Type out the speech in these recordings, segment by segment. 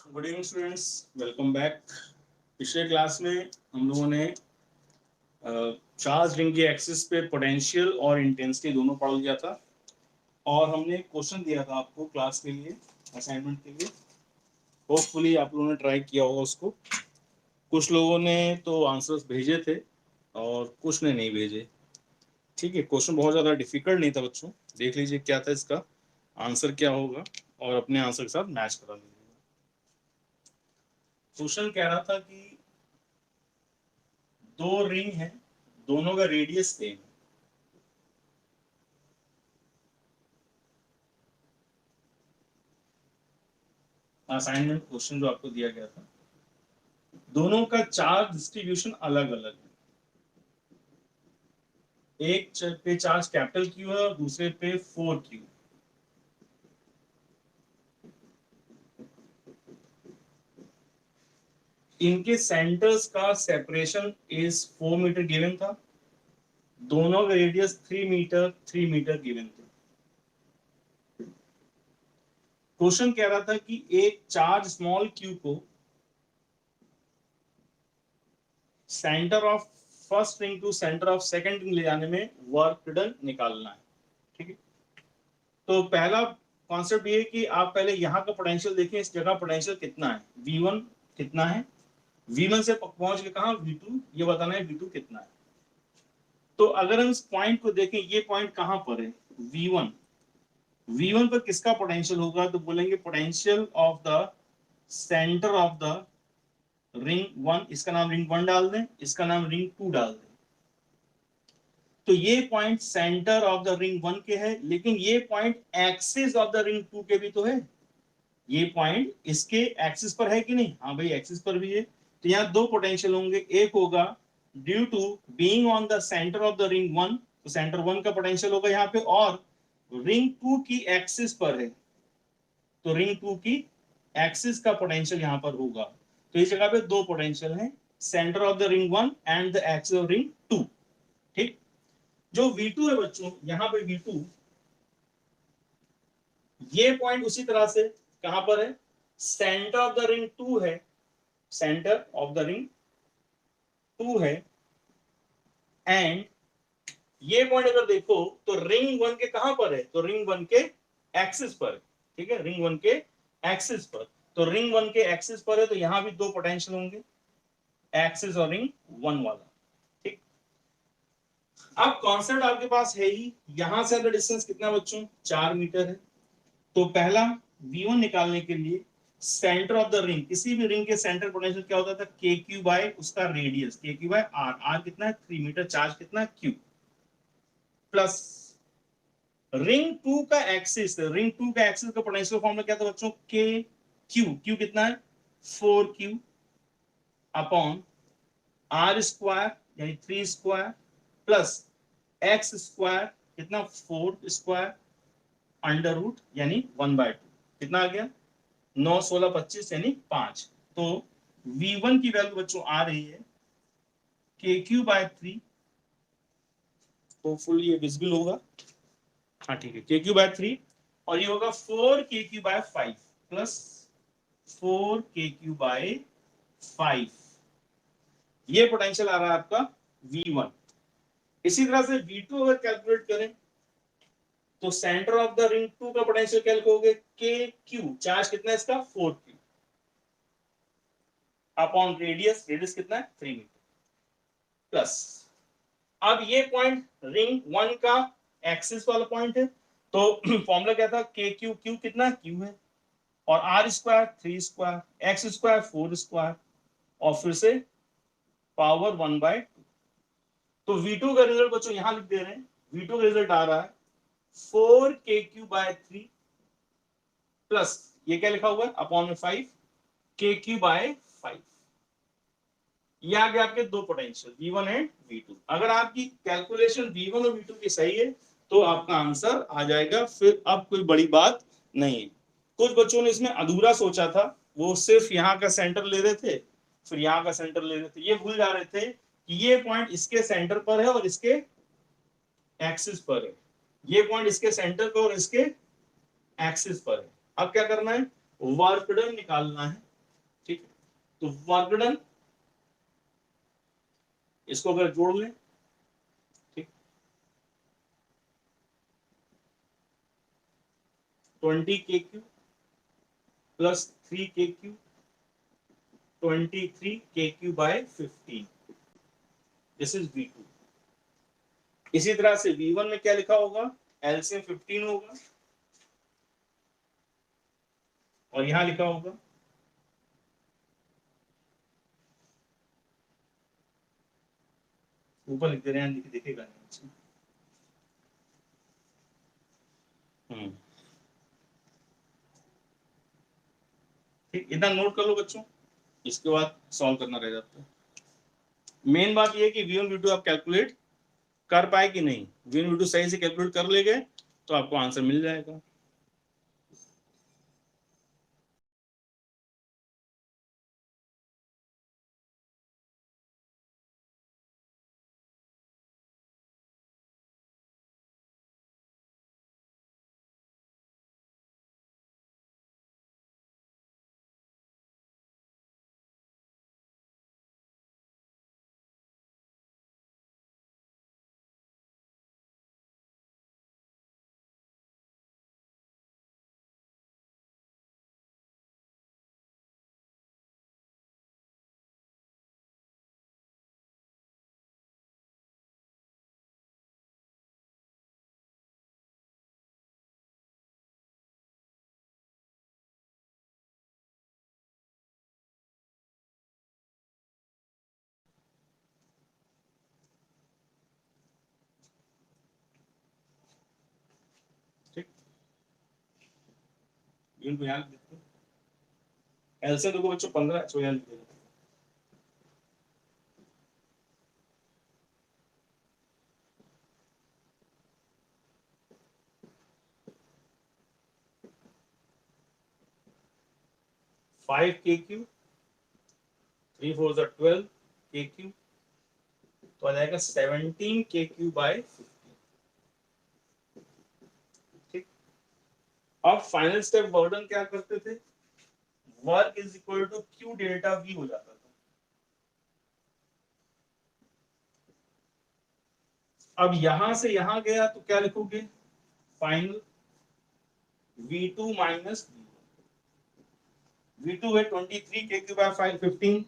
Good evening students, welcome back. पिछले class में हम लोगों ने चार्ज रिंग के एक्सिस पे पोटेंशियल और इंटेंसिटी दोनों पढ़ लिया था और हमने एक क्वेश्चन दिया था आपको क्लास के लिए, असाइनमेंट के लिए। होपफुली आप लोगों ने ट्राई किया होगा उसको। कुछ लोगों ने तो आंसर्स भेजे थे और कुछ ने नहीं भेजे। ठीक है, क्वेश्चन बहुत ज़्यादा डिफिकल्ट नहीं था बच्चों। देख लीजिए क्या था इसका आंसर, क्या होगा, और अपने आंसर के साथ मैच करा लीजिए। क्वेश्चन कह रहा था कि दो रिंग है, दोनों का रेडियस सेम है। असाइनमेंट क्वेश्चन जो आपको दिया गया था, दोनों का चार्ज डिस्ट्रीब्यूशन अलग अलग है। एक पे चार्ज कैपिटल क्यू है और दूसरे पे 4Q। इनके सेंटर्स का सेपरेशन इज 4 मीटर गिवन था। दोनों का रेडियस 3 मीटर गिवन था। क्वेश्चन कह रहा था कि एक चार्ज स्मॉल क्यू को centre of first ring to centre of second ring ले जाने में वर्क डन निकालना है। ठीक है, तो पहला कॉन्सेप्ट ये है कि आप पहले यहाँ का पोटेंशियल देखें, इस जगह पोटेंशियल कितना है, V1 कितना है, V1 से पहुंच के कहा V2, ये बताना है V2 कितना है। तो अगर हम इस पॉइंट को देखें, ये पॉइंट कहां पर है, V1। V1 पर किसका पोटेंशियल होगा, तो बोलेंगे potential of the centre of the ring 1। इसका नाम रिंग 1 डाल दें, इसका नाम रिंग 2 डाल दें। तो ये point centre of the ring 1 के है, लेकिन ये point axis of the ring 2 के भी तो है। ये पॉइंट इसके एक्सिस पर है कि नहीं, हाँ भाई एक्सिस पर भी है। तो यहाँ दो पोटेंशियल होंगे, एक होगा due to being on the centre of the ring 1, तो सेंटर 1 का पोटेंशियल होगा यहाँ पे, और रिंग 2 की एक्सिस पर है तो रिंग 2 की एक्सिस का पोटेंशियल यहाँ पर होगा। तो इस जगह पे दो पोटेंशियल है, centre of the ring 1 and the axis of ring 2। ठीक, जो V2 है बच्चों, यहाँ पे V2, ये पॉइंट उसी तरह से कहां पर है, सेंटर ऑफ द रिंग 2 है, सेंटर ऑफ द रिंग 2 है। एंड ये पॉइंट अगर देखो तो रिंग 1 के कहां पर है, तो रिंग 1 के एक्सिस पर। ठीक है, रिंग 1 के एक्सिस पर, तो रिंग 1 के एक्सिस पर है, तो यहां भी दो पोटेंशियल होंगे, एक्सिस और रिंग 1 वाला। ठीक, अब कॉन्सेप्ट आपके पास है ही, यहां से अगर डिस्टेंस कितना बच्चों, 4 मीटर है। तो पहला V1 निकालने के लिए सेंटर ऑफ द रिंग, किसी भी रिंग के सेंटर पोटेंशियल क्या होता था, KQ बाय उसका radius, KQ by R। R कितना है, 3 मीटर, चार्ज कितना है Q, प्लस रिंग 2 का एक्सिस, रिंग 2 का एक्सिस का पोटेंशियल फॉर्मूला क्या था बच्चों, KQ, Q कितना है 4Q अपॉन R स्क्वायर यानी 3 स्क्वायर प्लस X स्क्वायर कितना 4 स्क्वायर अंडर रूट यानी 1/2। कितना आ गया, 9 16 25 यानी 5। तो V1 की वैल्यू बच्चों आ रही है KQ/3, तो फुल ये विजिबल होगा, हाँ ठीक है, KQ/3, और ये होगा 4KQ/5 प्लस 4KQ/5। ये पोटेंशियल आ रहा है आपका V1। इसी तरह से V2 अगर कैलकुलेट करें तो सेंटर ऑफ द रिंग 2 का पोटेंशियल क्या लिखोगे, KQ, चार्ज कितना है इसका 4Q अपॉन रेडियस, रेडियस कितना है 3 मीटर, प्लस अब ये पॉइंट रिंग 1 का एक्सिस वाला पॉइंट है, तो फॉर्मूला क्या था, KQ, Q कितना Q है, और R square 3 square, X square 4 square, और फिर से पावर 1/2। तो V2 का रिजल्ट बच्चों यहां लिख दे रहे हैं, V2 का रिजल्ट आ रहा है 4KQ/3 प्लस ये क्या लिखा हुआ है अपॉन में 5KQ/5। ये आ गया आपके दो पोटेंशियल V1 एंड V2। अगर आपकी कैलकुलेशन V1 और V2 की सही है तो आपका आंसर आ जाएगा, फिर अब कोई बड़ी बात नहीं है। कुछ बच्चों ने इसमें अधूरा सोचा था, वो सिर्फ यहाँ का सेंटर ले रहे थे, फिर यहाँ का सेंटर ले रहे थे, ये भूल जा रहे थे कि ये पॉइंट इसके सेंटर पर है और इसके एक्सिस पर है, ये पॉइंट इसके सेंटर पर और इसके एक्सिस पर है। अब क्या करना है, वर्क डन निकालना है। तो वर्क डन इसको अगर जोड़ लें, ठीक, 20 KQ plus 3 KQ 23 KQ by 15, this is V2। इसी तरह से V1 में क्या लिखा होगा, एलसीएम 15 होगा और यहां लिखा होगा ऊपर लिख दे रहे हैं, दिखेगा नहीं। ठीक, इतना नोट कर लो बच्चों, इसके बाद सॉल्व करना रह जाता है। मेन बात ये है कि V1 V2 आप कैलकुलेट कर पाए कि नहीं। V1 V2 सही से कैलकुलेट कर ले गए तो आपको आंसर मिल जाएगा। ठीक, इनको यहाँ लिख देते हैं। एलसीएम देखो बच्चों 15, सो यहाँ लिख देते हैं। 5 KQ 3 4 12 KQ, तो आ जाएगा 17 KQ बाय 15। ठीक, अब फाइनल स्टेप बर्डन क्या करते थे, work is equal to Q delta V हो जाता था। अब यहां से यहां गया तो क्या लिखोगे, फाइनल V2 माइनस V2 है 23 KQ बाय 15।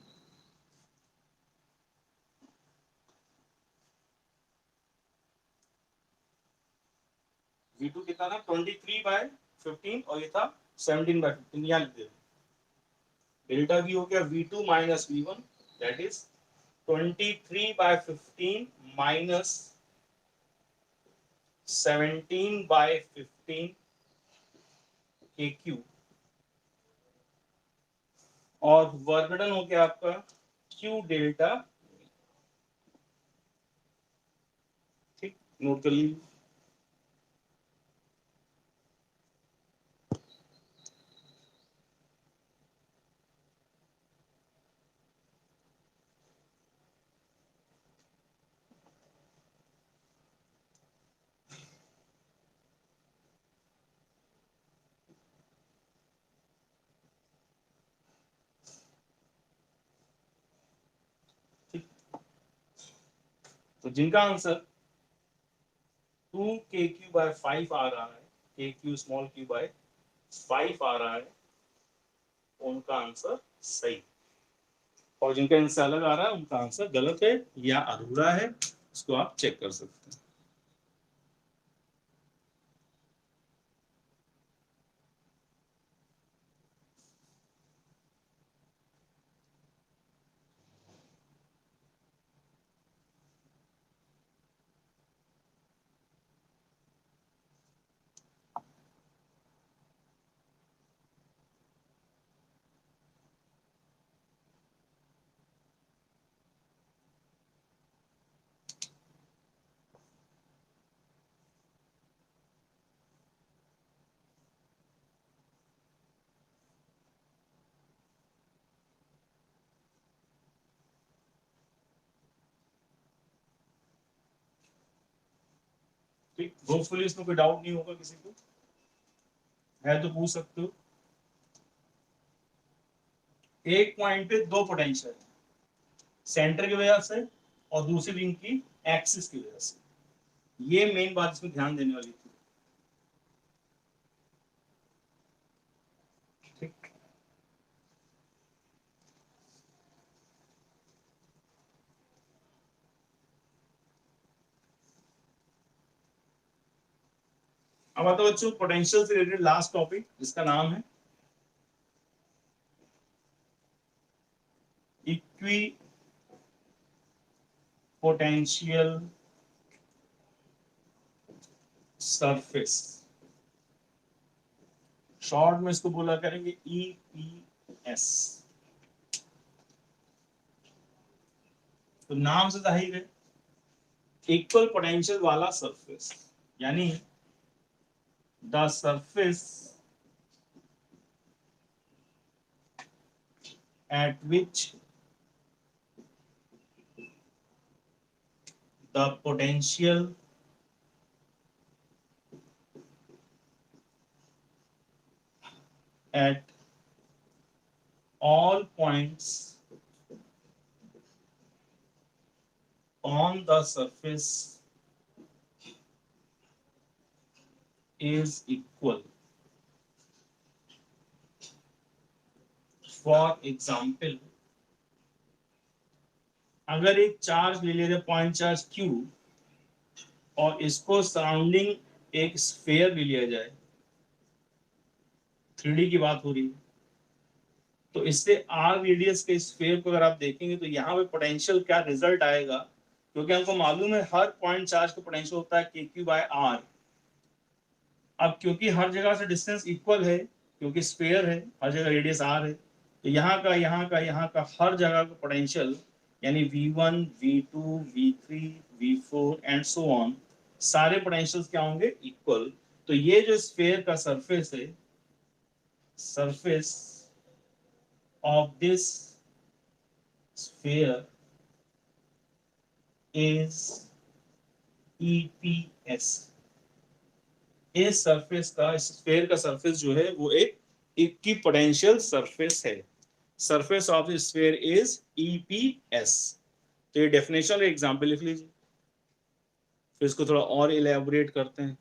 V2 कितना था 23 बाय 15 और ये था 17 बाय 15, यहाँ लिख दे। डेल्टा V हो गया V2 minus V1, that is 23 by 15 minus 17 by 15 KQ, और वर्क डन हो गया आपका Q डेल्टा। ठीक, नोट कर लीजिए। तो जिनका आंसर 2 KQ बाय 5 आ रहा है, KQ स्मॉल q बाय 5 आ रहा है, उनका आंसर सही। और जिनका आंसर अलग आ रहा है उनका आंसर गलत है या अधूरा है, इसको आप चेक कर सकते हैं। ठीक, होपफुली इसमें कोई डाउट नहीं होगा किसी को, है तो पूछ सकते हो। एक पॉइंट पे दो पोटेंशियल, सेंटर की वजह से और दूसरी रिंग की एक्सिस की वजह से। ये मेन बात इसमें ध्यान देने वाली थी। ठीक, अब आता बच्चों पोटेंशियल से रिलेटेड लास्ट टॉपिक, जिसका नाम है इक्वी पोटेंशियल सरफेस। शॉर्ट में इसको बोला करेंगे ईपीएस। तो नाम से जाहिर है इक्वल पोटेंशियल वाला सरफेस, यानी the surface at which the potential at all points on the surface is equal. For example, अगर एक चार्ज ले लेते पॉइंट चार्ज Q और इसको सराउंडिंग एक स्फेयर ले लिया जाए, 3D की बात हो रही है, तो इससे r रेडियस के स्फेयर को अगर आप देखेंगे तो यहाँ पे पोटेंशियल क्या रिजल्ट आएगा, क्योंकि हमको मालूम है हर पॉइंट चार्ज का पोटेंशियल होता है KQ/R। अब क्योंकि हर जगह से डिस्टेंस इक्वल है, क्योंकि स्फेयर है, हर जगह रेडियस R है, तो यहाँ का हर जगह का पोटेंशियल यानी V1, V2, V3, V4 and so on, सारे पोटेंशियल्स क्या होंगे, इक्वल। तो ये जो स्फेयर का सरफेस है, surface of this sphere is EPS। इस सरफेस का, इस स्फेयर का सरफेस जो है वो एक इक्विपोटेंशियल सरफेस है। Surface of the sphere is EPS। तो ये डेफिनेशन एग्जांपल लिख लीजिए, फिर इसको थोड़ा और इलेबोरेट करते हैं।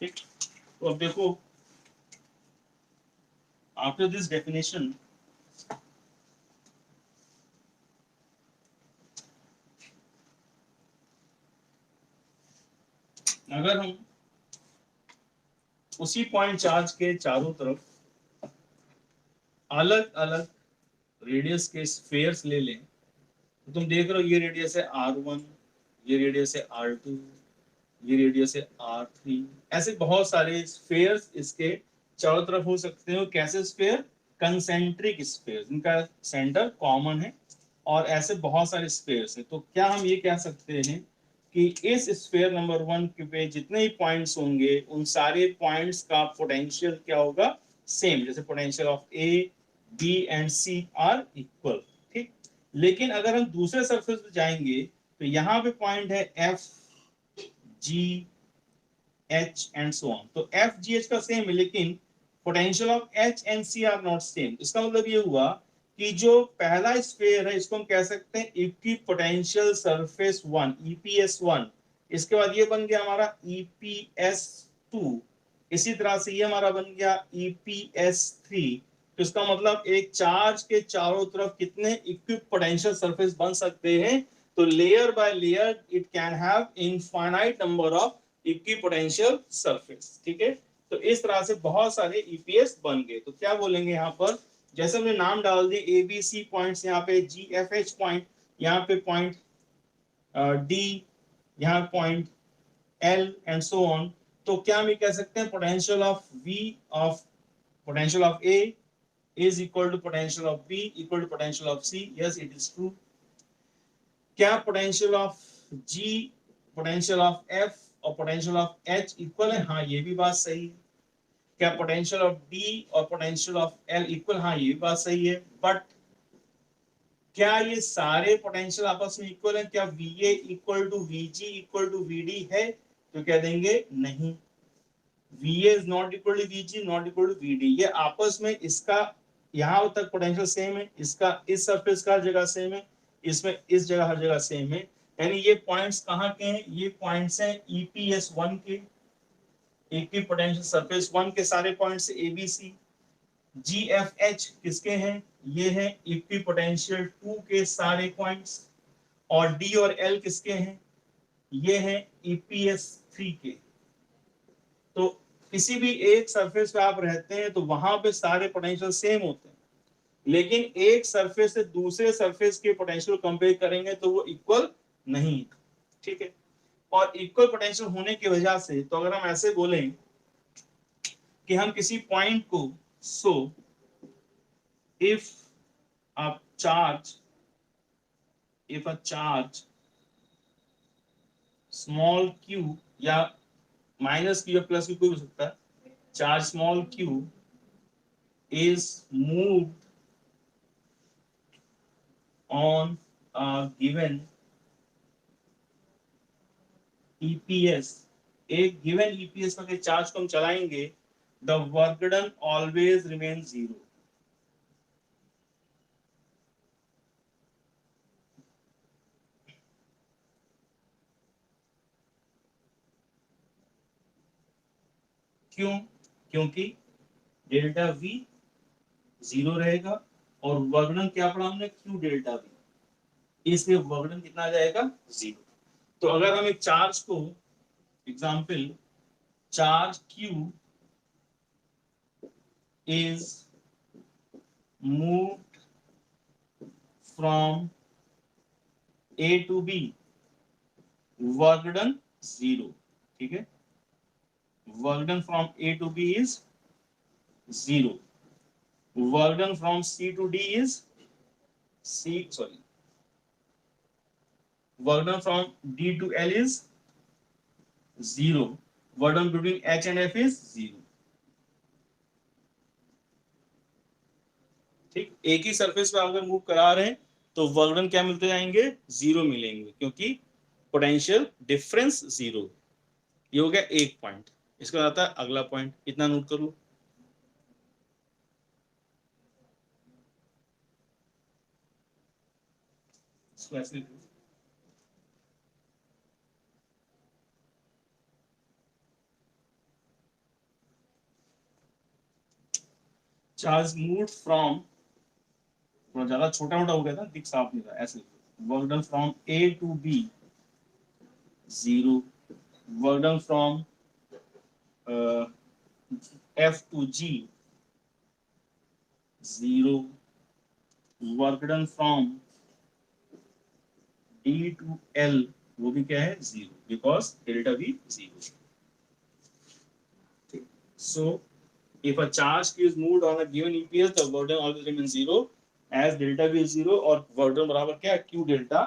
ठीक, तो अब देखो, आफ्टर दिस डेफिनेशन अगर हम उसी पॉइंट चार्ज के चारों तरफ अलग अलग रेडियस के स्फेयर्स ले लें, तो तुम देख रहे हो ये रेडियस है R1, ये रेडियस है R2, ये रेडियस है R3, ऐसे बहुत सारे स्फेयर्स इसके चारों तरफ हो सकते हो। कैसे स्फेयर, कंसेंट्रिक स्फेयर, जिनका सेंटर कॉमन है, और ऐसे बहुत सारे स्फेयर्स हैं। तो क्या हम ये कह सकते हैं कि इस स्फेयर नंबर 1 पे जितने ही पॉइंट्स होंगे उन सारे पॉइंट्स का पोटेंशियल क्या होगा, सेम, जैसे potential of A, B and C are equal. ठीक, लेकिन अगर हम दूसरे सरफेस पे जाएंगे तो यहाँ पे पॉइंट है F, G, H and so on. तो F G H का सेम है, लेकिन potential of H and C are not same. इसका मतलब ये हुआ कि जो पहला स्फीयर है इसको हम कह सकते हैं इक्विपोटेंशियल सरफेस 1, EPS 1. इसके बाद ये बन गया हमारा EPS 2. इसी तरह से ये हमारा बन गया EPS 3. तो इसका मतलब एक चार्ज के चारों तरफ कितने इक्विपोटेंशियल सरफेस बन सकते हैं. तो layer by layer it can have infinite number of equipotential surface. ठीक है, तो इस तरह से बहुत सारे ईपीएस बन गए. तो क्या बोलेंगे यहाँ पर, जैसे हमने नाम डाल दिए ABC पॉइंट्स, यहाँ पे GFH पॉइंट, यहाँ पे पॉइंट D, यहाँ point L and so on. तो क्या हम कह सकते हैं potential of V of potential of A is equal to potential of B equal to potential of C. Yes, it is true. क्या potential of G potential of F और potential of H equal है? हाँ, ये भी बात सही है. क्या पोटेंशियल ऑफ D और पोटेंशियल ऑफ L इक्वल? हाँ, ये भी बात सही है. बट क्या ये सारे पोटेंशियल आपस में इक्वल है? क्या VA equal to VG equal to VD है? तो क्या देंगे नहीं. VA is not equal to VG not equal to VD. ये आपस में इसका यहां तक पोटेंशियल सेम है, इसका इस सरफेस का हर जगह सेम है, इसमें इस जगह हर जगह सेम है. यानी ये पॉइंट्स कहाँ के हैं? ये पॉइंट्स हैं EPS 1 के, इक्विपोटेंशियल सरफेस 1 के सारे पॉइंट्स ABC. GFH किसके हैं? ये हैं इक्विपोटेंशियल 2 के सारे पॉइंट्स. और D और L किसके हैं? ये हैं EPS 3 के. तो किसी भी एक सरफेस पे आप रहते हैं तो वहां पे सारे पोटेंशियल सेम होते हैं, लेकिन एक सरफेस से दूसरे सरफेस के पोटेंशियल कंपेयर करेंगे तो वो इक्वल नहीं. ठीक है, और इक्वल पोटेंशियल होने की वजह से, तो अगर हम ऐसे बोलें कि हम किसी पॉइंट को, so if a charge small q या माइनस q या प्लस q कोई हो सकता है, charge small q is moved on a given EPS, एक गिवन EPS पर चार्ज को हम चलाएंगे, the work done always remains 0. क्यों? क्योंकि डेल्टा V 0 रहेगा और वर्क डन क्या पढ़ा हमने? Q डेल्टा V, इसलिए वर्क डन कितना आ जाएगा? 0. तो अगर हम एक चार्ज को, example, charge Q is moved from A to B, work done 0. ठीक है, work done from A to B is 0. Work done from C to D is work done from D to L is 0. Work done between H and F is 0. ठीक, एक ही surface पे अगर move करा रहे हैं तो वर्क डन क्या मिलते जाएंगे? 0 मिलेंगे, क्योंकि पोटेंशियल डिफरेंस 0. ये हो गया एक पॉइंट. इसका बाद आता है अगला पॉइंट, इतना नोट कर लो. चार्ज मूव फ्रॉम, थोड़ा ज्यादा छोटा मोटा हो गया था, दिख साफ नहीं रहा, ऐसे work done from A to B 0. Work done from F to G 0. Work done from D to L, वो भी क्या है? 0, because delta V 0. So if a charge is moved on a given EPS, the work done always remains 0, as delta V is 0 और work done बराबर क्या है? Q delta.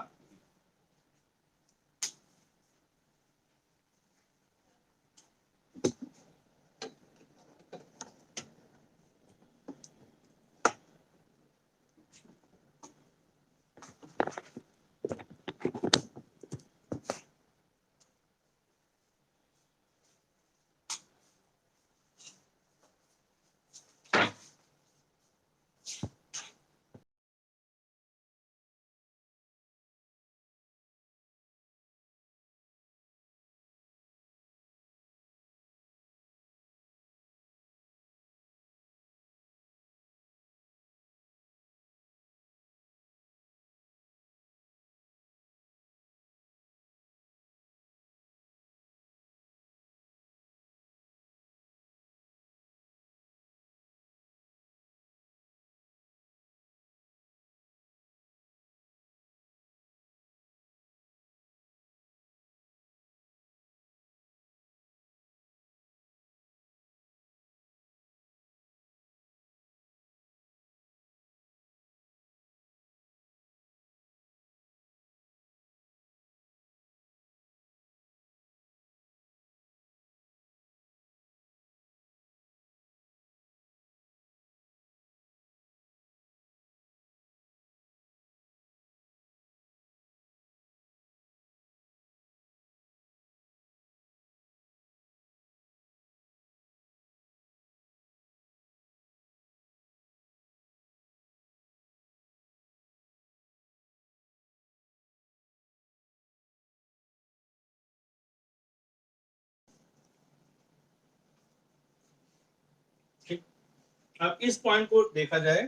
अब इस पॉइंट को देखा जाए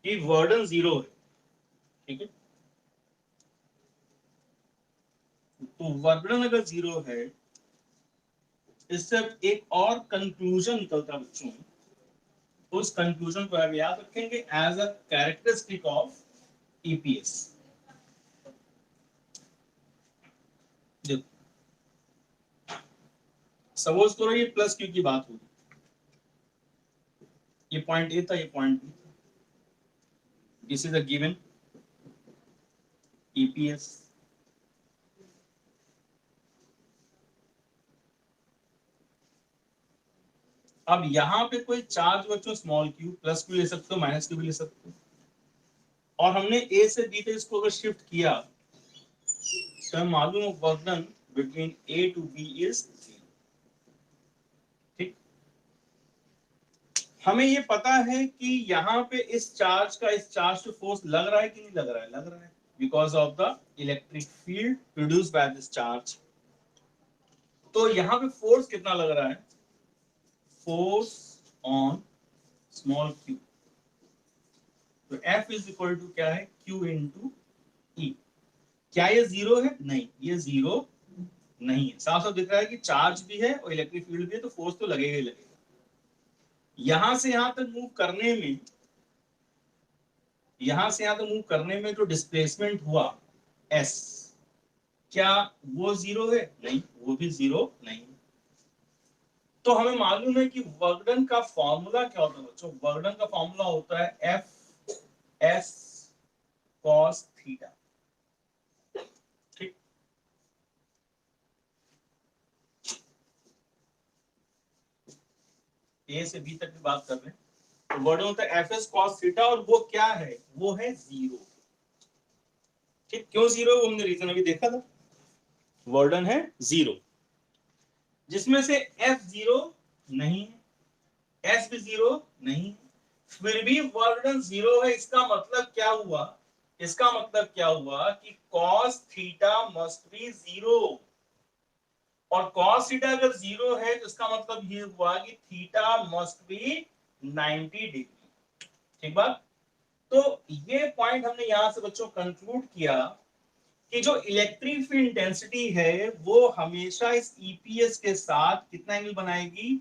कि वर्डन 0 है, ठीक है, तो वर्डन अगर 0 है, इससे एक और कंक्लूजन निकलता है बच्चों, उस कंक्लूजन को आप याद रखेंगे as a characteristic of EPS. Suppose करो ये प्लस क्यू की बात होगी, ये पॉइंट ए था, ये point B, this is a given EPS. अब यहां पे कोई चार्ज बच्चों स्मॉल क्यू, प्लस क्यू ले सकते हो, माइनस क्यू भी ले सकते हो, और हमने ए से बी पे इसको अगर शिफ्ट किया तो हम मालूम है work done between A to B is 0, ठीक। हमें ये पता है कि यहाँ पे इस चार्ज पे फोर्स लग रहा है कि नहीं लग रहा है, लग रहा है, because of the electric field produced by this charge. तो यहाँ पे फोर्स कितना लग रहा है, फोर्स ऑन स्मॉल क्यू, तो F इज इक्वल टू क्या है, Q इंटू ई। क्या ये 0 है, नहीं ये 0 नहीं है, साफ साफ दिख रहा है कि चार्ज भी है और इलेक्ट्रिक फील्ड भी है, तो फोर्स तो लगेगा ही लगेगा। यहां से यहां तक मूव करने में, यहां से यहां तक मूव करने में जो डिस्प्लेसमेंट हुआ S, क्या वो 0 है, नहीं वो भी 0 नहीं। तो हमें मालूम है कि वर्क डन का फॉर्मूला क्या होता है बच्चों, वर्क डन का फॉर्मूला होता है एफ एस कॉस थीटा, ठीक। ए से बी तक की बात कर रहे हैं, तो वर्ड होता है एफ एस कॉस थीटा, और वो क्या है, वो है 0, ठीक। क्यों 0, वो हमने रीजन अभी देखा था, वर्डन है 0, जिसमें से एफ 0 नहीं है, एस भी 0 नहीं, फिर भी वर्डन 0 है। इसका मतलब क्या हुआ, इसका मतलब क्या हुआ कि cos थीटा मस्ट बी 0, और cos थीटा अगर 0 है तो इसका मतलब ये हुआ कि थीटा मस्ट बी 90 डिग्री, ठीक बात। तो ये पॉइंट हमने यहां से बच्चों कंक्लूड किया कि जो इलेक्ट्रिक फील्ड इंटेंसिटी है वो हमेशा इस ईपीएस के साथ कितना एंगल बनाएगी,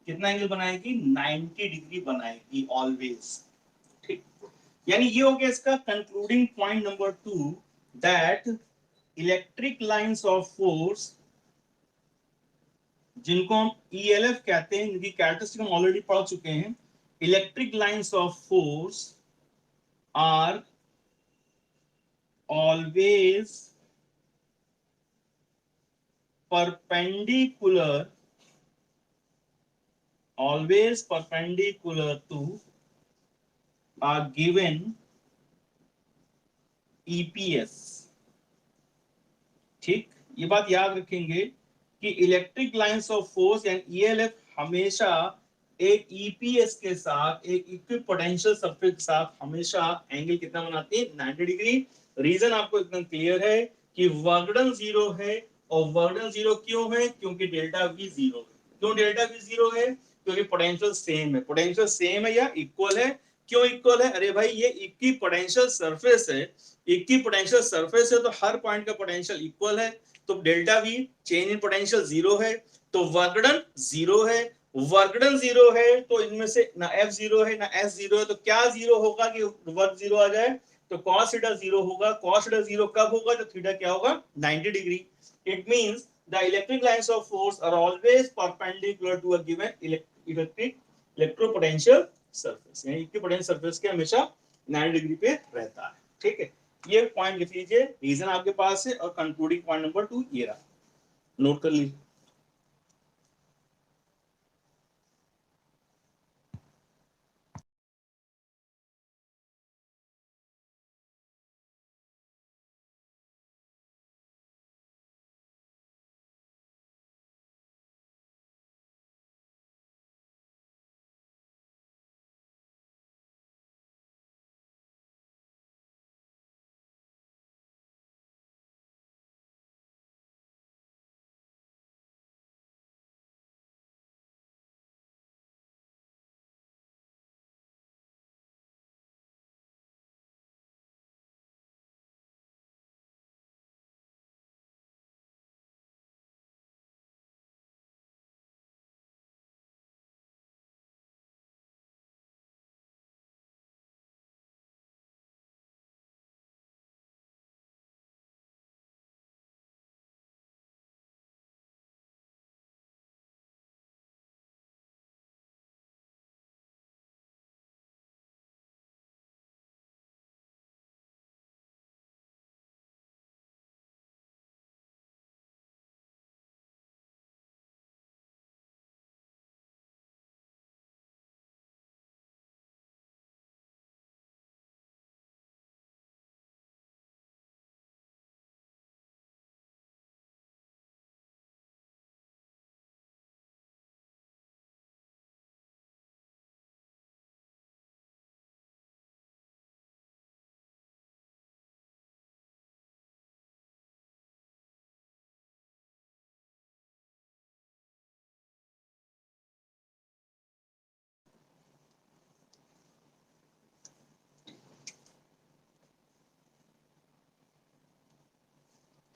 कितना एंगल बनाएगी, 90 डिग्री बनाएगी ऑलवेज, ठीक। यानी ये हो गया इसका concluding point number 2, that electric lines of force, जिनको हम ईएलएफ कहते हैं, इनकी कैरेक्टरिस्टिक हम ऑलरेडी पढ़ चुके हैं, electric lines of force are always perpendicular, always perpendicular to a given EPS, ठीक। ये बात याद रखेंगे कि इलेक्ट्रिक लाइंस ऑफ फोर्स यानी ईएलएफ हमेशा एक ईपीएस के साथ, एक इक्विप पोटेंशियल सरफेस के साथ हमेशा एंगल कितना बनाती है, 90 डिग्री। रीजन आपको एकदम क्लियर है कि वर्क डन 0 है, और वर्क डन 0 क्यों है, क्योंकि डेल्टा वी 0 है। क्यों डेल्टा वी 0 है, क्योंकि पोटेंशियल सेम है, पोटेंशियल सेम है या इक्वल है। क्यों इक्वल है, अरे भाई ये इक्वी पोटेंशियल सरफेस है, इक्वी पोटेंशियल सरफेस है, तो हर पॉइंट का पोटेंशियल इक्वल है, तो delta we change in potential 0 है, तो वर्क डन 0 है। वर्क डन 0 है तो इनमें से ना एफ 0 है ना एस 0 है, तो क्या 0 होगा कि वर्क 0 आ जाए, तो cos थीटा 0 होगा। cos थीटा 0 कब होगा, तो थीटा क्या होगा, 90 degree. It means the electric lines of force are always perpendicular to a given electric electropotential surface, यानी इक्विपोटेंशियल सरफेस के हमेशा 90 डिग्री पे रहता है, ठीक है। ये पॉइंट लिख लीजिए, रीजन आपके पास है, और कंक्लूडिंग पॉइंट नंबर 2 ये रहा, नोट कर लीजिए।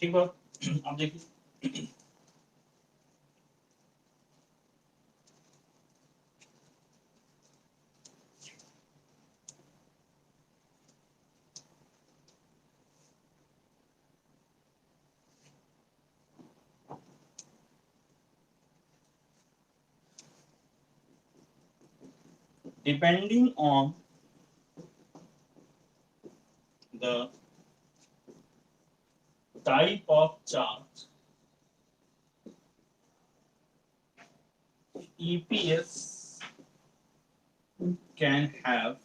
ठीक बात। आप देखिए depending on the type of charge, EPS can have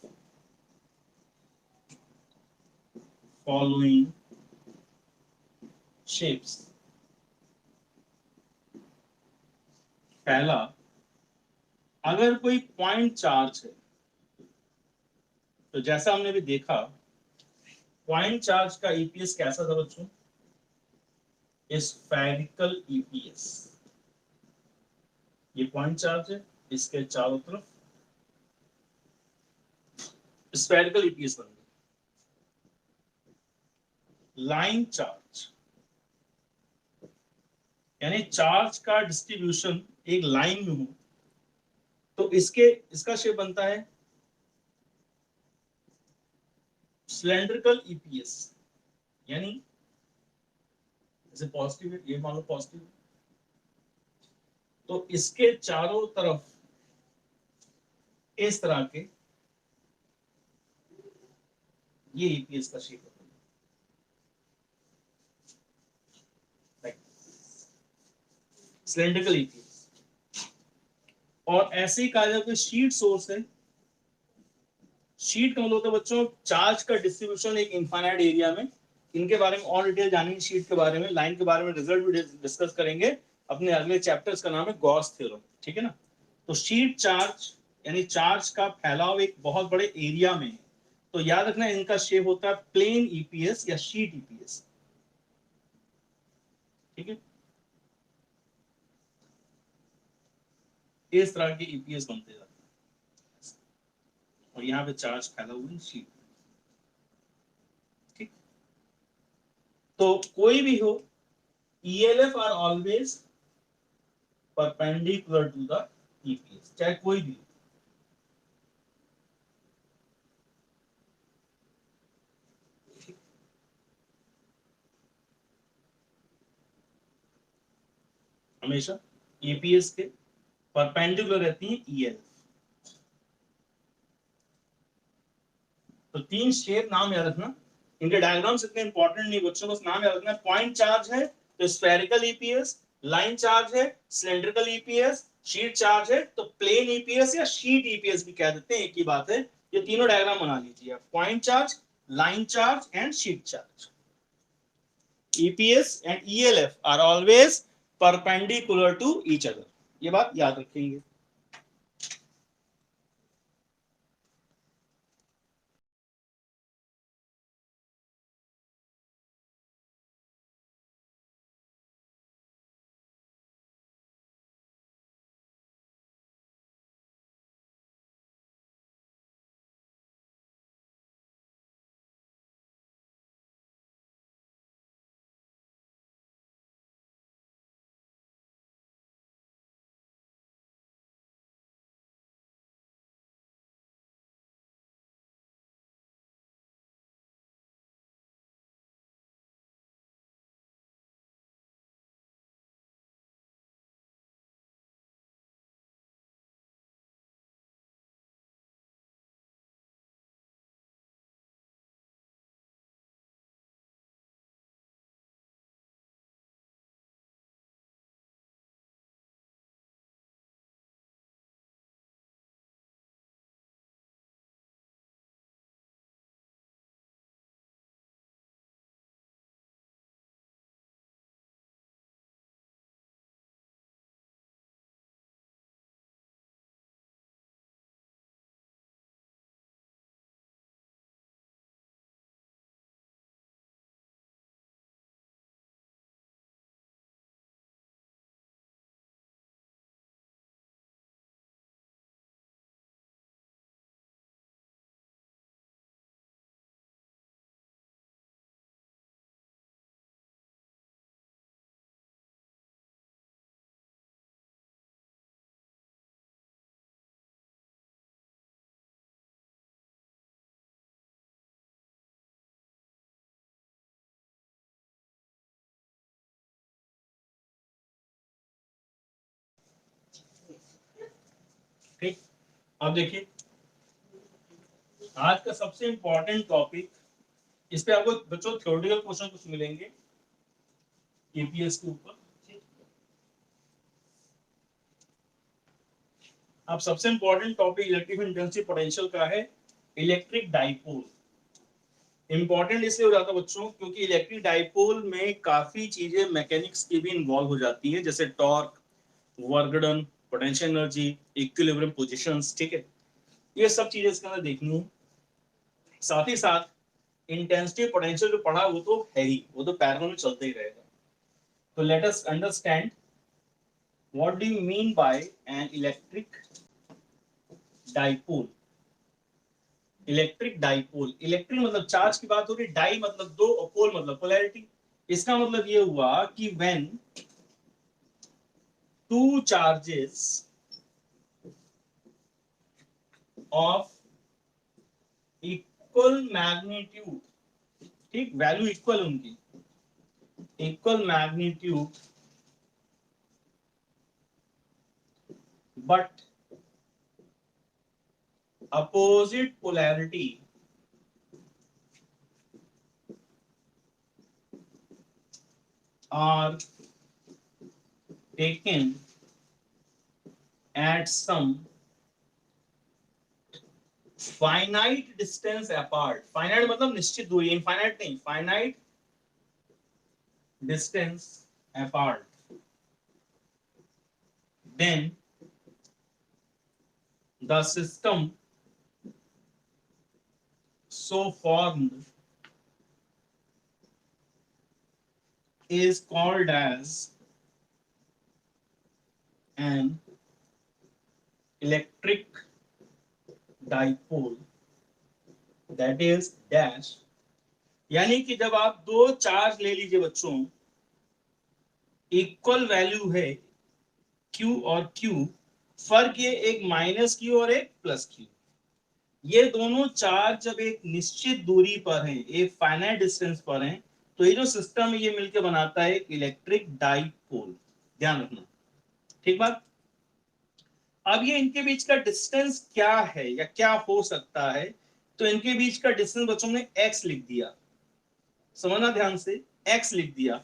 following shapes. पहला, अगर कोई पॉइंट चार्ज है, तो जैसा हमने भी देखा पॉइंट चार्ज का ईपीएस कैसा था बच्चों, स्फेरिकल ईपीएस। ये पॉइंट चार्ज है, इसके चारों तरफ स्फेरिकल ईपीएस बन गया। लाइन चार्ज यानी चार्ज का डिस्ट्रीब्यूशन एक लाइन में हो, तो इसका शेप बनता है सिलेंड्रिकल ईपीएस। यानी जैसे पॉजिटिव है, ये मान लो पॉजिटिव, तो इसके चारों तरफ इस तरह के ये ईपीएस का शेप होता है, सिलेंड्रिकल ईपीएस। और ऐसे ही कहा जाए कोई शीट सोर्स है, शीट का मतलब होता है बच्चों चार्ज का डिस्ट्रीब्यूशन एक इनफाइनाइट एरिया में। इनके बारे में और डिटेल जानेंगे, शीट के बारे में, लाइन के बारे में रिजल्ट भी डिस्कस करेंगे अपने अगले चैप्टर्स का नाम है गॉस थ्योरम, ठीक है ना। तो शीट चार्ज यानी चार्ज का फैलाव एक बहुत बड़े एरिया में है, तो याद रखना इनका शेप होता है प्लेन ईपीएस या शीट ईपीएस, ठीक है। इस तरह के ईपीएस बनते जाते हैं और यहाँ पे चार्ज फैला हुआ है शीट, ठीक। तो कोई भी हो, ELF are always perpendicular to the EPS, चाहे कोई भी हो। हमेशा EPS के परपेंडिकुलर रहती है ELF। तो तीन शेप नाम याद रखना, इनके डायग्राम्स इतने इंपॉर्टेंट नहीं बच्चों, बस नाम याद रखना। पॉइंट चार्ज है तो स्फेरिकल ईपीएस, लाइन चार्ज है सिलेंड्रिकल ईपीएस, शीट चार्ज है तो प्लेन ईपीएस या शीट ईपीएस भी कह देते हैं, एक ही बात है। ये तीनों डायग्राम बना लीजिए, point charge, line charge and sheet charge. EPS and ELF are always perpendicular to each other, ये बात याद रखेंगे। अब देखिए आज का सबसे इंपॉर्टेंट टॉपिक, इस पे आपको बच्चों थ्योरेटिकल क्वेश्चन कुछ मिलेंगे केपीएस के ऊपर। अब सबसे important topic electric intensity potential का है, इलेक्ट्रिक डाइपोल। इंपॉर्टेंट इसलिए हो जाता है बच्चों क्योंकि इलेक्ट्रिक डाइपोल में काफी चीजें मैकेनिक्स की भी इन्वॉल्व हो जाती हैं, जैसे torque, work done, potential energy, equilibrium positions. ठीक है, ये सब चीजें इसके अंदर देखनी है। साथ ही साथ इंटेंसिटी पोटेंशियल जो पढ़ा वो तो है ही, वो तो पैरेलल में चलते ही रहेगा। तो let us understand what do you mean by an electric dipole. Electric dipole, electric मतलब चार्ज की बात हो रही, डाई मतलब दो और पोल मतलब पोलैरिटी। इसका मतलब ये हुआ कि when two charges of equal magnitude, ठीक, वैल्यू इक्वल उनकी, equal magnitude but opposite polarity are taken at some finite distance apart। finite मतलब निश्चित दूरी, infinite नहीं, finite distance apart, then the system so formed is called as an electric dipole, that is dash। यानी कि जब आप दो charge ले लीजिए बच्चों, इक्वल वैल्यू है Q और Q, फर्क ये एक माइनस Q और एक प्लस Q, ये दोनों चार्ज जब एक निश्चित दूरी पर हैं, एक फाइनाइट डिस्टेंस पर हैं, तो ये जो सिस्टम है ये मिलकर बनाता है एक इलेक्ट्रिक डाइपोल। ध्यान रखना, ठीक बात। अब ये इनके बीच का डिस्टेंस क्या है या क्या हो सकता है, तो इनके बीच का डिस्टेंस बच्चों ने x लिख दिया, समझना ध्यान से, x लिख दिया।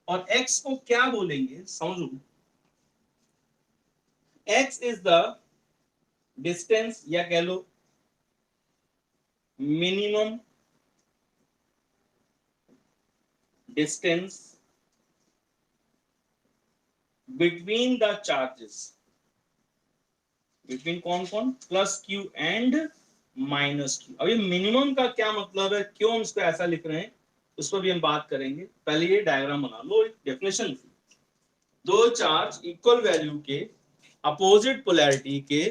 और x को क्या बोलेंगे समझो, x इज द डिस्टेंस या कह लो minimum distance between the charges, between कौन कौन, plus Q and minus Q। अब ये मिनिमम का क्या मतलब है, क्यों हम इसको ऐसा लिख रहे हैं, उस पर भी हम बात करेंगे। पहले ये डायग्राम बना लो, एक डेफिनेशन। दो चार्ज इक्वल वैल्यू के अपोजिट पोलैरिटी के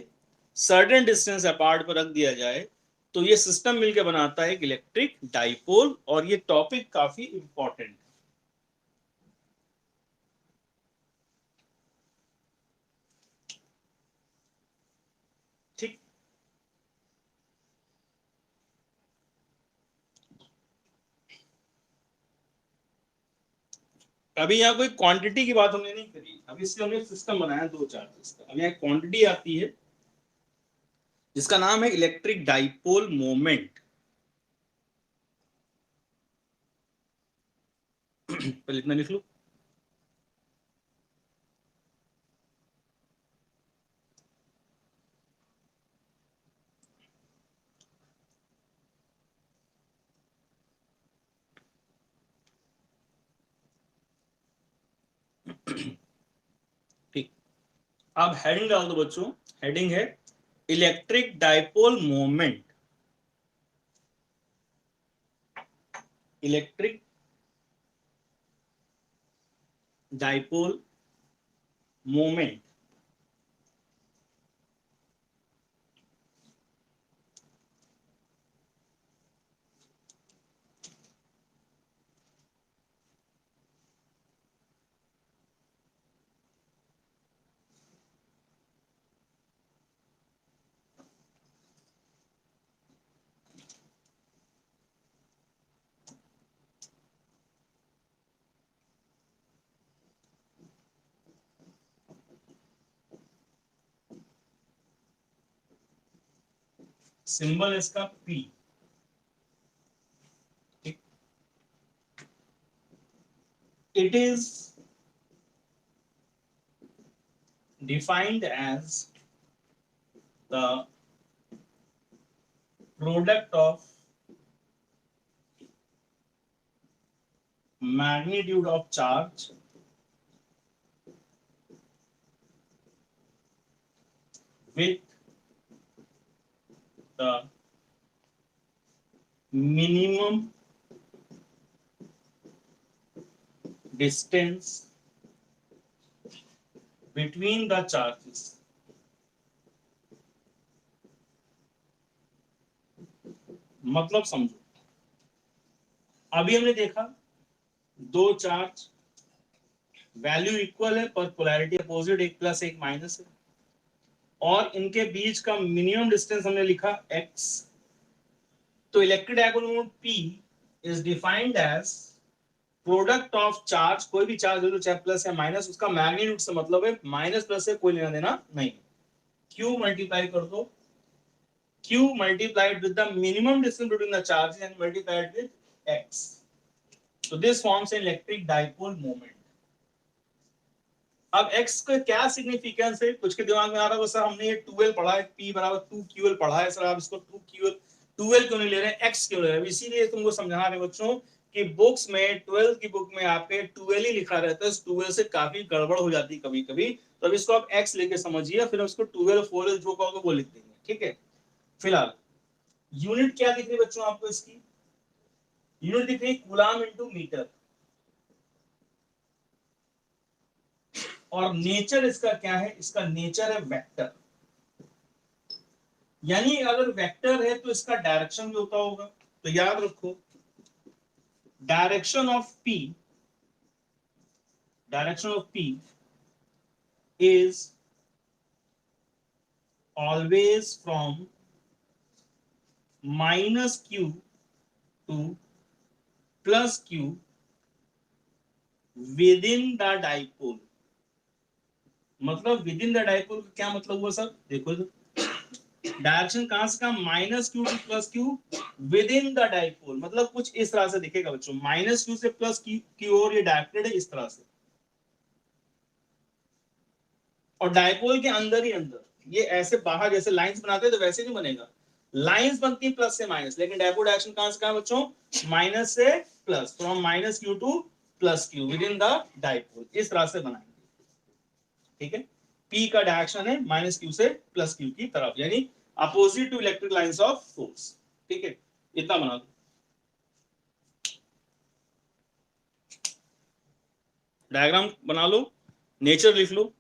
सर्टेन डिस्टेंस अपार्ट पर रख दिया जाए तो ये सिस्टम मिलकर बनाता है एक इलेक्ट्रिक डाइपोल, और ये टॉपिक काफी इंपॉर्टेंट है। ठीक, अभी यहाँ कोई क्वांटिटी की बात हमने नहीं करी, अभी इससे हमने सिस्टम बनाया दो चार्जेस का। अब यहाँ क्वांटिटी आती है जिसका नाम है इलेक्ट्रिक डाइपोल मोमेंट। पहले इतना लिख लो। ठीक, अब हेडिंग डाल दो बच्चों। हेडिंग है electric dipole moment, electric dipole moment. Symbol इसका P। It is defined as the product of magnitude of charge with the minimum distance between the charges। मतलब समझो, अभी हमने देखा दो चार्ज वैल्यू इक्वल है पर पोलैरिटी अपोजिट, एक प्लस एक माइनस है, और इनके बीच का मिनिमम डिस्टेंस हमने लिखा x। तो electric dipole moment P is defined as product of charge, कोई भी चार्ज हो तो चाहे प्लस या माइनस, उसका मैग्नीट्यूड से मतलब है, माइनस प्लस से कोई लेना देना नहीं। Q मल्टीप्लाई कर दो, Q multiplied with the minimum distance between the charges and multiplied with x. So this forms an electric dipole moment. अब x का क्या सिग्निफिकेंस है, कुछ के दिमाग में आ रहा है सर हमने ये 2l पढ़ा है, p बराबर 2ql पढ़ा है सर, आप इसको 2l क्यों नहीं ले रहे हैं, x क्यों ले रहे हैं? इसीलिए तुमको समझा रहे बच्चों कि बुक्स में 12th की बुक में आपके 2l ही लिखा रहता है, 2l से काफी गड़बड़ हो जाती है कभी कभी, तो अब इसको आप x लेके समझिए, फिर उसको 12 4l जो कहोगे वो लिख देंगे, ठीक है। फिलहाल यूनिट क्या दिख रही है बच्चों आपको, इसकी यूनिट दिख रही है कूलाम इनटू मीटर, और नेचर इसका क्या है, इसका नेचर है वेक्टर। यानी अगर वेक्टर है तो इसका डायरेक्शन भी होता होगा, तो याद रखो direction of P is always from minus q to plus q within the dipole। मतलब विद इन द डाइपोल का क्या मतलब हुआ सर, देखो डायरेक्शन कहां से कहां, minus Q two plus Q with in the dipole, मतलब कुछ इस तरह से दिखेगा बच्चों, माइनस क्यू से प्लस क्यू की ओर ये डायरेक्टेड है इस तरह से, और डाइपोल के अंदर ही अंदर ये ऐसे बाहर जैसे लाइंस बनाते हैं तो वैसे नहीं बनेगा, लाइंस बनती है प्लस से माइनस, लेकिन डाइपोल डायरेक्शन कहां से कहां बच्चों, माइनस से plus, from minus Q two plus Q with in the dipole, इस तरह से बनाएंगे, ठीक है। P का डायरेक्शन है माइनस क्यू से प्लस क्यू की तरफ, यानी opposite to electric lines of force, ठीक है। इतना बना दो, डायग्राम बना लो, नेचर लिख लो।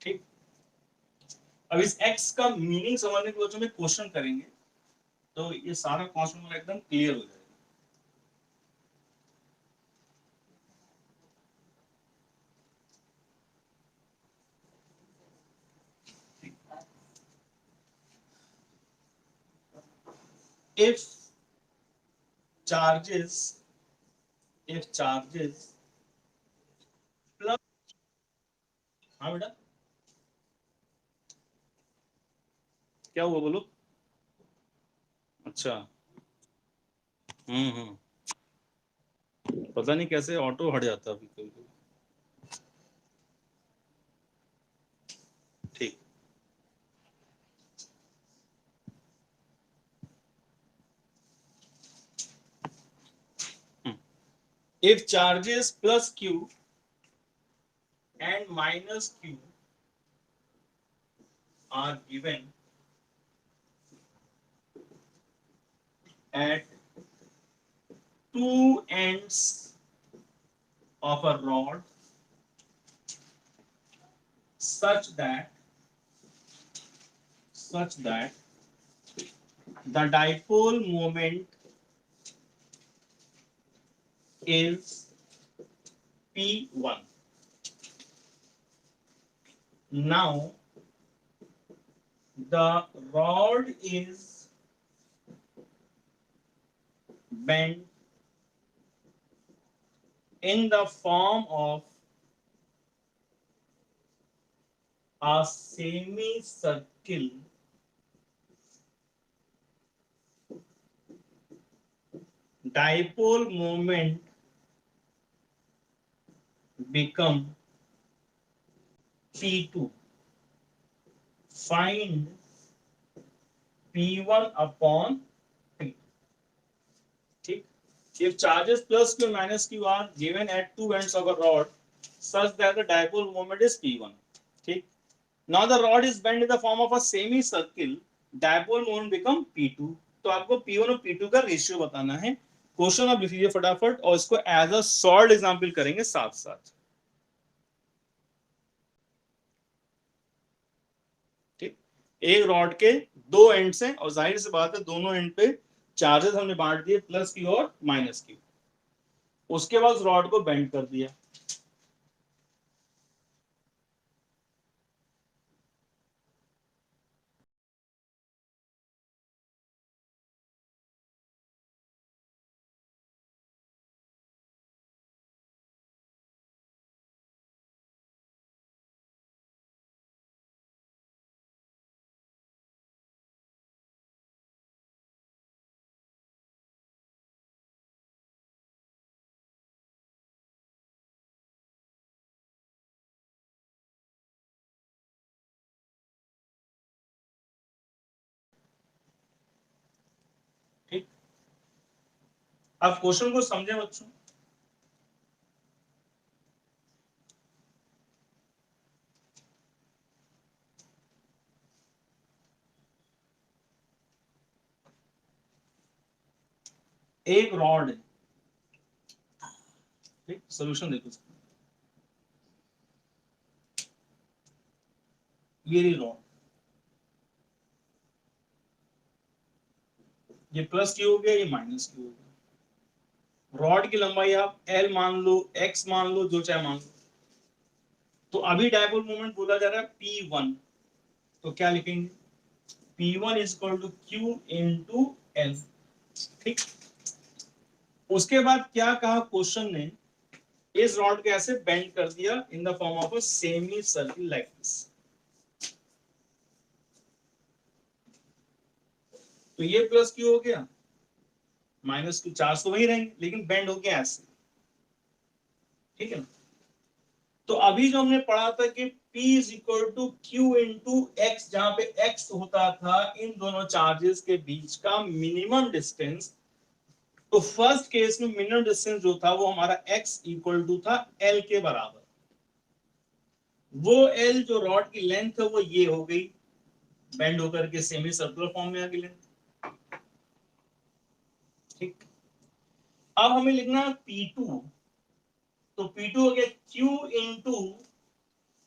ठीक, अब इस x का मीनिंग समझने के बाद जो हम क्वेश्चन करेंगे तो ये सारा कॉन्सेप्ट एकदम क्लियर हो जाएगा। if charges plus, हाँ बेटा क्या हुआ बोलो। अच्छा पता नहीं कैसे ऑटो हट जाता अभी कभी। ठीक, if charges plus q and minus q are given at two ends of a rod such that the dipole moment is P1. Now the rod is bent in the form of a semicircle dipole moment become P2. Find P1 upon P. ठीक, if charges plus q and minus q are given at two ends of a rod such that the dipole moment is P1. ठीक, now the rod is bent in the form of a semicircle, dipole moment become P2. तो आपको P1 और P2 का ratio बताना है। Question आप लिख लीजिए फटाफट और इसको एज अ सॉल्व एग्जांपल करेंगे साथ साथ। ठीक, एक रॉड के दो एंड्स हैं और जाहिर सी बात है दोनों एंड पे चार्जेस हमने बांट दिए प्लस क्यू और माइनस क्यू। उसके बाद रॉड को बेंड कर दिया। ठीक, अब क्वेश्चन को समझे बच्चों। एक रॉड है, ठीक, सोल्यूशन देखो। ये रॉड, ये प्लस क्यू हो गया, ये माइनस क्यू हो गया। रॉड की लंबाई आप एल मान लो, एक्स मान लो, जो चाहे मान लो। तो अभी डायपोल मोमेंट बोला जा रहा है P1, तो क्या लिखेंगे P1 is equal to Q into L। ठीक, उसके बाद क्या कहा क्वेश्चन ने, इस रॉड को ऐसे बेंड कर दिया in the form of a semi circle like this. तो ये प्लस क्यू हो गया, माइनस क्यू, चार्ज तो वही रहेंगे लेकिन बेंड हो गया ऐसे। ठीक है ना, तो अभी जो हमने पढ़ा था कि P is equal to q into x, जहां पे x होता था इन दोनों चार्जेस के बीच का मिनिमम डिस्टेंस। तो फर्स्ट केस में मिनिमम डिस्टेंस जो था वो हमारा x इक्वल टू था L के बराबर। वो L जो रॉड की लेंथ है वो ये हो गई, बेंड होकर के सेमी सर्कुलर फॉर्म में आ गई लेंथ। ठीक, अब हमें लिखना है P2, तो P2 हो गया Q into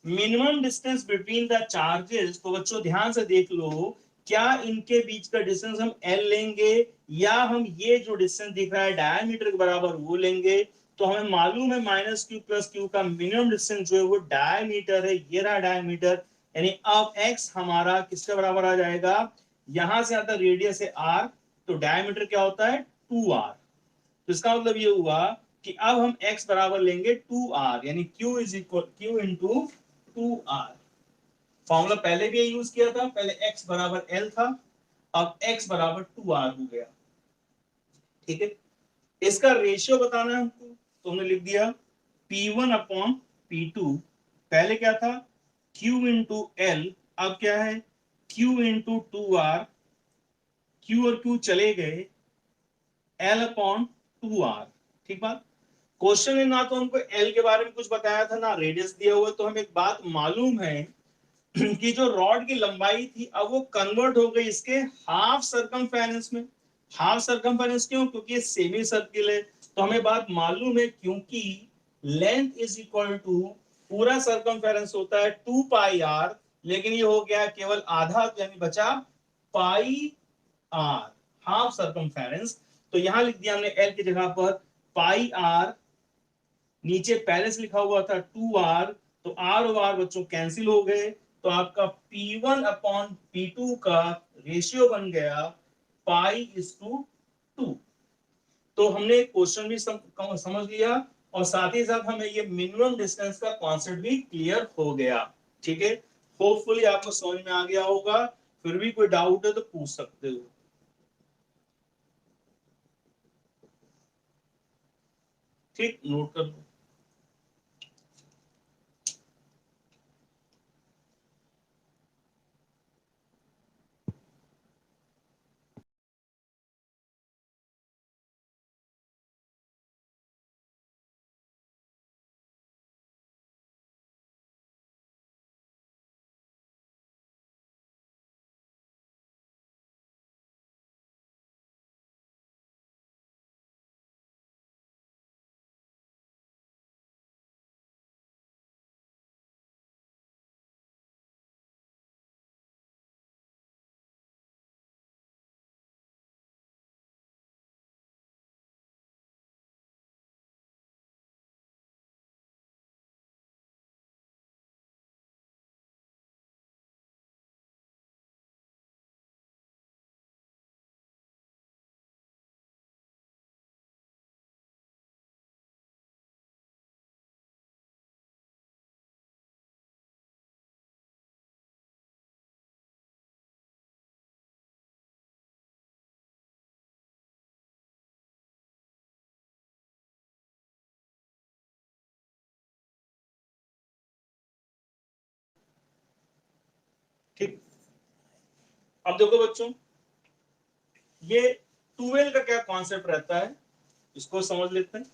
minimum distance between the charges, तो बच्चों ध्यान से देख लो, क्या इनके बीच का डिस्टेंस हम L लेंगे या हम ये जो डिस्टेंस दिख रहा है डायमीटर के बराबर वो लेंगे। तो हमें मालूम है माइनस क्यू प्लस क्यू का मिनिमम डिस्टेंस जो है वो डायमीटर है, ये रहा डायमीटर। यानी अब x हमारा किसके बराबर आ जाएगा, यहां से आता रेडियस है r, तो डायमीटर क्या होता है 2r। तो इसका मतलब ये हुआ कि अब हम x बराबर लेंगे 2r, यानी q is equal q into 2r। Formula पहले भी यूज किया था, पहले x बराबर l था, अब x बराबर 2r हो गया। ठीक है, इसका रेशियो बताना है हमको, तो हमने लिख दिया P1 अपॉन P2। पहले क्या था Q इंटू L, अब क्या है Q इंटू 2R, Q और Q चले गए, L अपॉन 2R। ठीक बात। क्वेश्चन में ना तो हमको L के बारे में कुछ बताया था ना रेडियस दिया हुआ, तो हमें एक बात मालूम है कि जो रॉड की लंबाई थी अब वो कन्वर्ट हो गई इसके हाफ सरकमफेरेंस में। हाफ सरकमफेरेंस क्यों, क्योंकि ये सेमी सर्किल है। तो हमें बात मालूम है क्योंकि लेंथ इज इक्वल टू पूरा सरकमफेरेंस होता है 2 पाई आर, लेकिन ये हो गया केवल आधा, यानी बचा पाई आर, हाफ सरकमफेरेंस। तो यहां लिख दिया हमने एल की जगह पर पाई आर, नीचे पहले से लिखा हुआ था 2r, तो r और r बच्चों कैंसिल हो गए, तो आपका P1 अपॉन P2 का रेशियो बन गया पाई इज टू 2। तो हमने क्वेश्चन भी समझ लिया और साथ ही साथ हमें ये मिनिमम डिस्टेंस का कॉन्सेप्ट भी क्लियर हो गया। ठीक है, होपफुली आपको समझ में आ गया होगा। फिर भी कोई डाउट है तो पूछ सकते हो। ठीक, नोट कर लो। ठीक, अब देखो बच्चों, ये 12 का क्या कॉन्सेप्ट रहता है इसको समझ लेते हैं।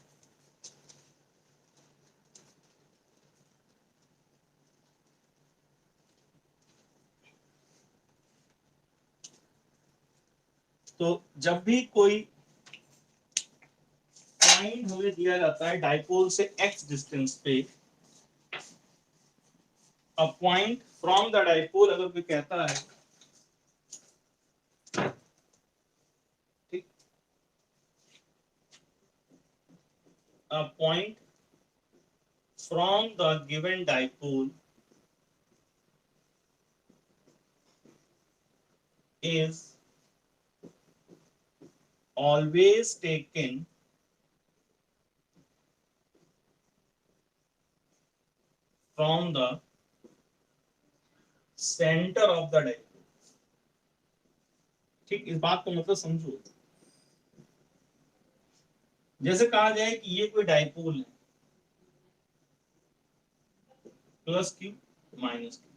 तो जब भी कोई पॉइंट हमें दिया जाता है डाइपोल से x डिस्टेंस पे, a point from the dipole अगर कोई कहता है, ठीक, a point from the given dipole is always taken from the center of the dipole। ठीक, इस बात को मतलब समझो, जैसे कहा जाए कि ये कोई डाइपोल है, प्लस क्यू माइनस क्यू,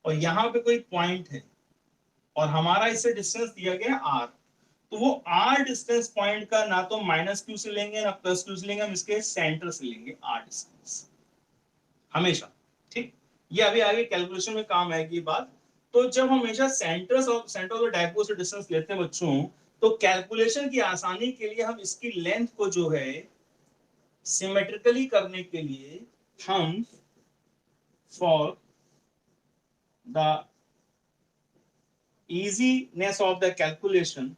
और यहां पे कोई पॉइंट है और हमारा इससे डिस्टेंस दिया गया r। तो वो r डिस्टेंस पॉइंट का ना तो माइनस क्यू से लेंगे ना प्लस क्यू से लेंगे, हम इसके सेंटर से लेंगे r डिस्टेंस हमेशा। ठीक, ये अभी आगे कैलकुलेशन में काम आएगी बात। तो जब हम हमेशा सेंटर ऑफ द डाइपोल से डिस्टेंस लेते हैं बच्चों, तो कैलकुलेशन की आसानी के लिए हम इसकी लेंथ को जो है सिमेट्रिकली करने के लिए हम for the easiness of the calculation,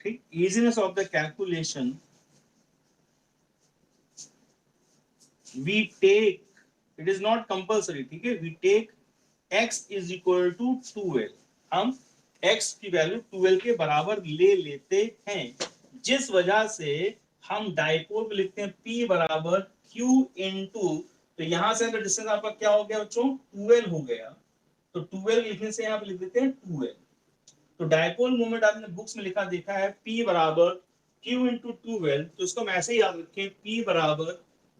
ठीक, easiness of the calculation, we take, it is not compulsory, ठीक है, we take x is equal to 12, हम x की वैल्यू 12 के बराबर ले लेते हैं, जिस वजह से हम डाइपोल को लिखते हैं p बराबर q इंटू, तो यहां से डिस्टेंस आपका क्या हो गया बच्चों, 12 हो गया, तो 12 लिखने से आप लिख देते हैं 12। तो डाइपोल मोमेंट आपने बुक्स में लिखा देखा है P बराबर Q इंटू 12, तो इसको हम ऐसे ही याद रखें P बराबर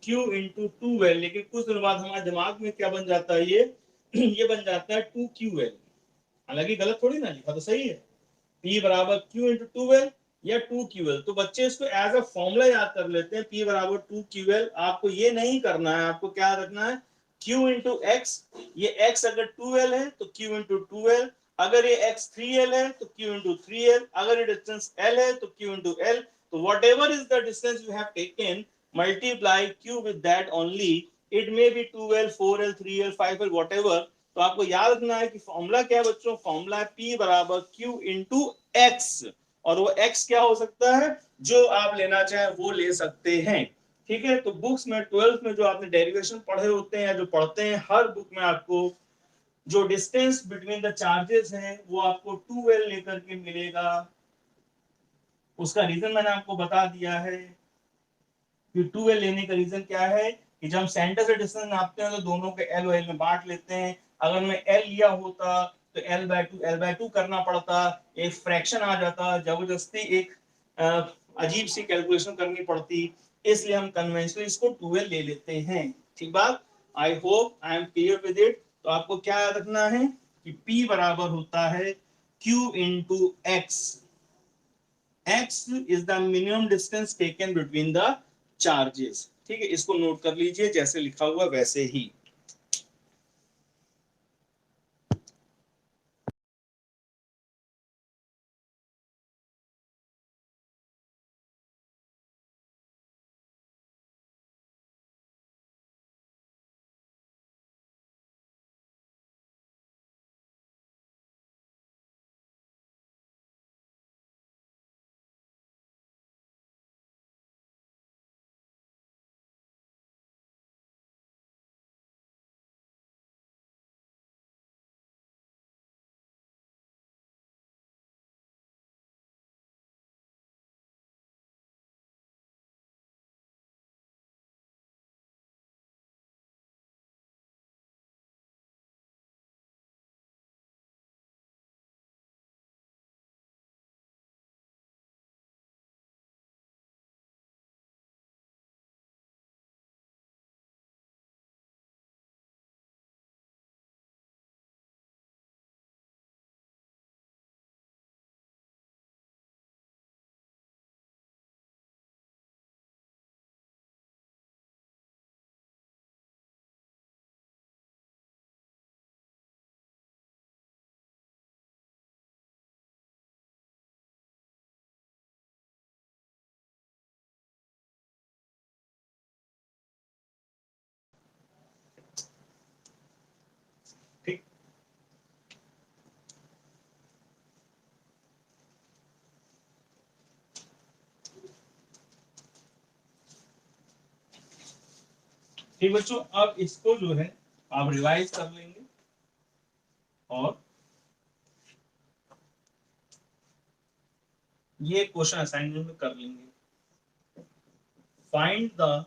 Q इंटू 12, लेकिन कुछ दिन बाद हमारे दिमाग में क्या बन जाता है ये बन जाता है 2QL, हालांकि गलत थोड़ी ना, लिखा तो सही है, P बराबर Q इंटू 12 या 2QL, तो बच्चे इसको एज अ फॉर्मूला याद कर लेते हैं, P बराबर 2QL। आपको ये नहीं करना है, आपको क्या रखना है, Q इंटू एक्स, ये x अगर 2L है तो Q इंटू 2L, अगर ये x 3L है तो Q इंटू 3L, अगर ये डिस्टेंस L है तो Q इंटू L, तो what ever is the distance you have taken, multiply Q with that only, it may be 2L 4L 3L 5L what ever. तो आपको याद रखना है कि फॉर्मूला क्या है बच्चों, फॉर्मूला है P बराबर Q इंटू एक्स, और वो x क्या हो सकता है, जो आप लेना चाहें वो ले सकते हैं, ठीक है। तो बुक्स में 12th में जो आपने डेरिवेशन पढ़े होते हैं या जो पढ़ते हैं, हर बुक में आपको जो डिस्टेंस बिटवीन द चार्जेस है वो आपको 2L लेकर के मिलेगा। उसका रीजन मैंने आपको बता दिया है कि 2L लेने का रीजन क्या है कि जब हम सेंटर से डिस्टेंस नापते हैं तो दोनों के L और L में बांट लेते हैं। अगर मैं L लिया होता तो L/2 करना पड़ता, एक फ्रैक्शन आ जाता, जबरदस्ती एक अजीब सी कैलकुलेशन करनी पड़ती, इसलिए हम कन्वेंशनली इसको 2L ले लेते हैं, ठीक बात। I hope I am clear with it. तो आपको क्या याद रखना है कि P बराबर होता है Q into x, x is the minimum distance taken between the charges, ठीक है, इसको नोट कर लीजिए, जैसे लिखा हुआ वैसे ही। ठीक, ठीक बच्चों, अब इसको जो है आप रिवाइज कर लेंगे और ये क्वेश्चन असाइनमेंट में कर लेंगे। Find the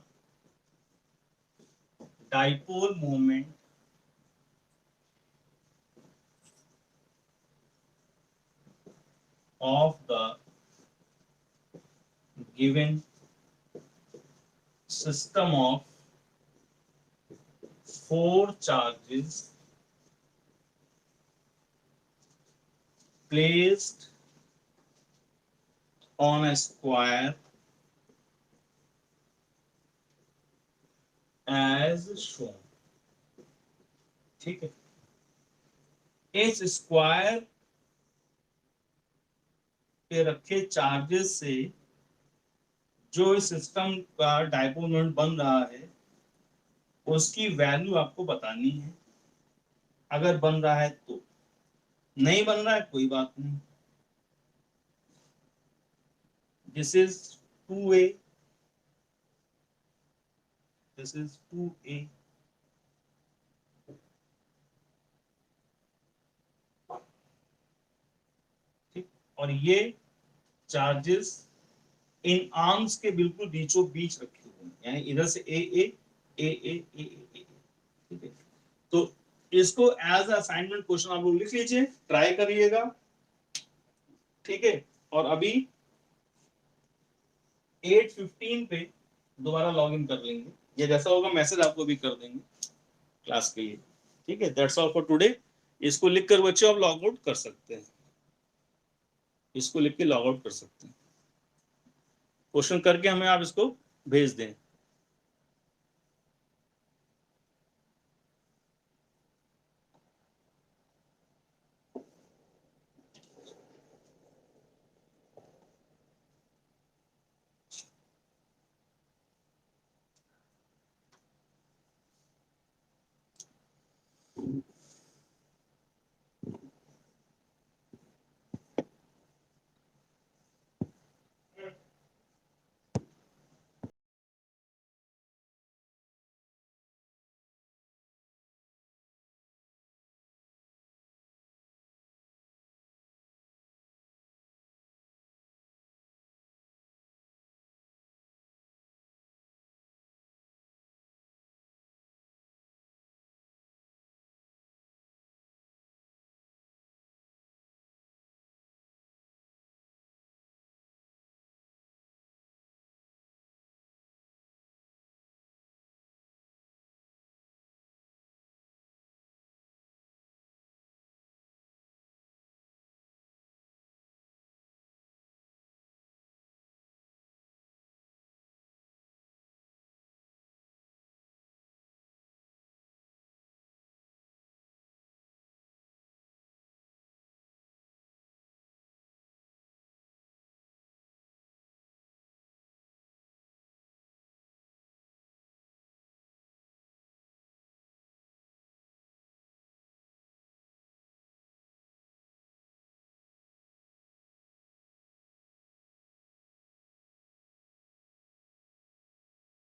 dipole moment of the given system of 4 charges placed on a square as shown, ठीक है। इस स्क्वायर पे रखे चार्जेस से जो इस सिस्टम का डाइपोल मोमेंट बन रहा है उसकी वैल्यू आपको बतानी है, अगर बन रहा है तो, नहीं बन रहा है कोई बात नहीं। This is 2a, this is 2a, ठीक, और ये चार्जेस इन आर्म्स के बिल्कुल बीचों बीच रखे हुए हैं, यानी इधर से ए, ठीक है। तो इसको एज असाइनमेंट क्वेश्चन आप लोग लिख लीजिए, ट्राई करिएगा, ठीक है। और अभी 8:15 पे दोबारा लॉग इन कर लेंगे, ये जैसा होगा मैसेज आपको भी कर देंगे क्लास के लिए, ठीक है। That's all for today. इसको लिख कर बच्चों आप लॉग आउट कर सकते हैं, इसको लिख के लॉग आउट कर सकते हैं, क्वेश्चन करके हमें आप इसको भेज दें।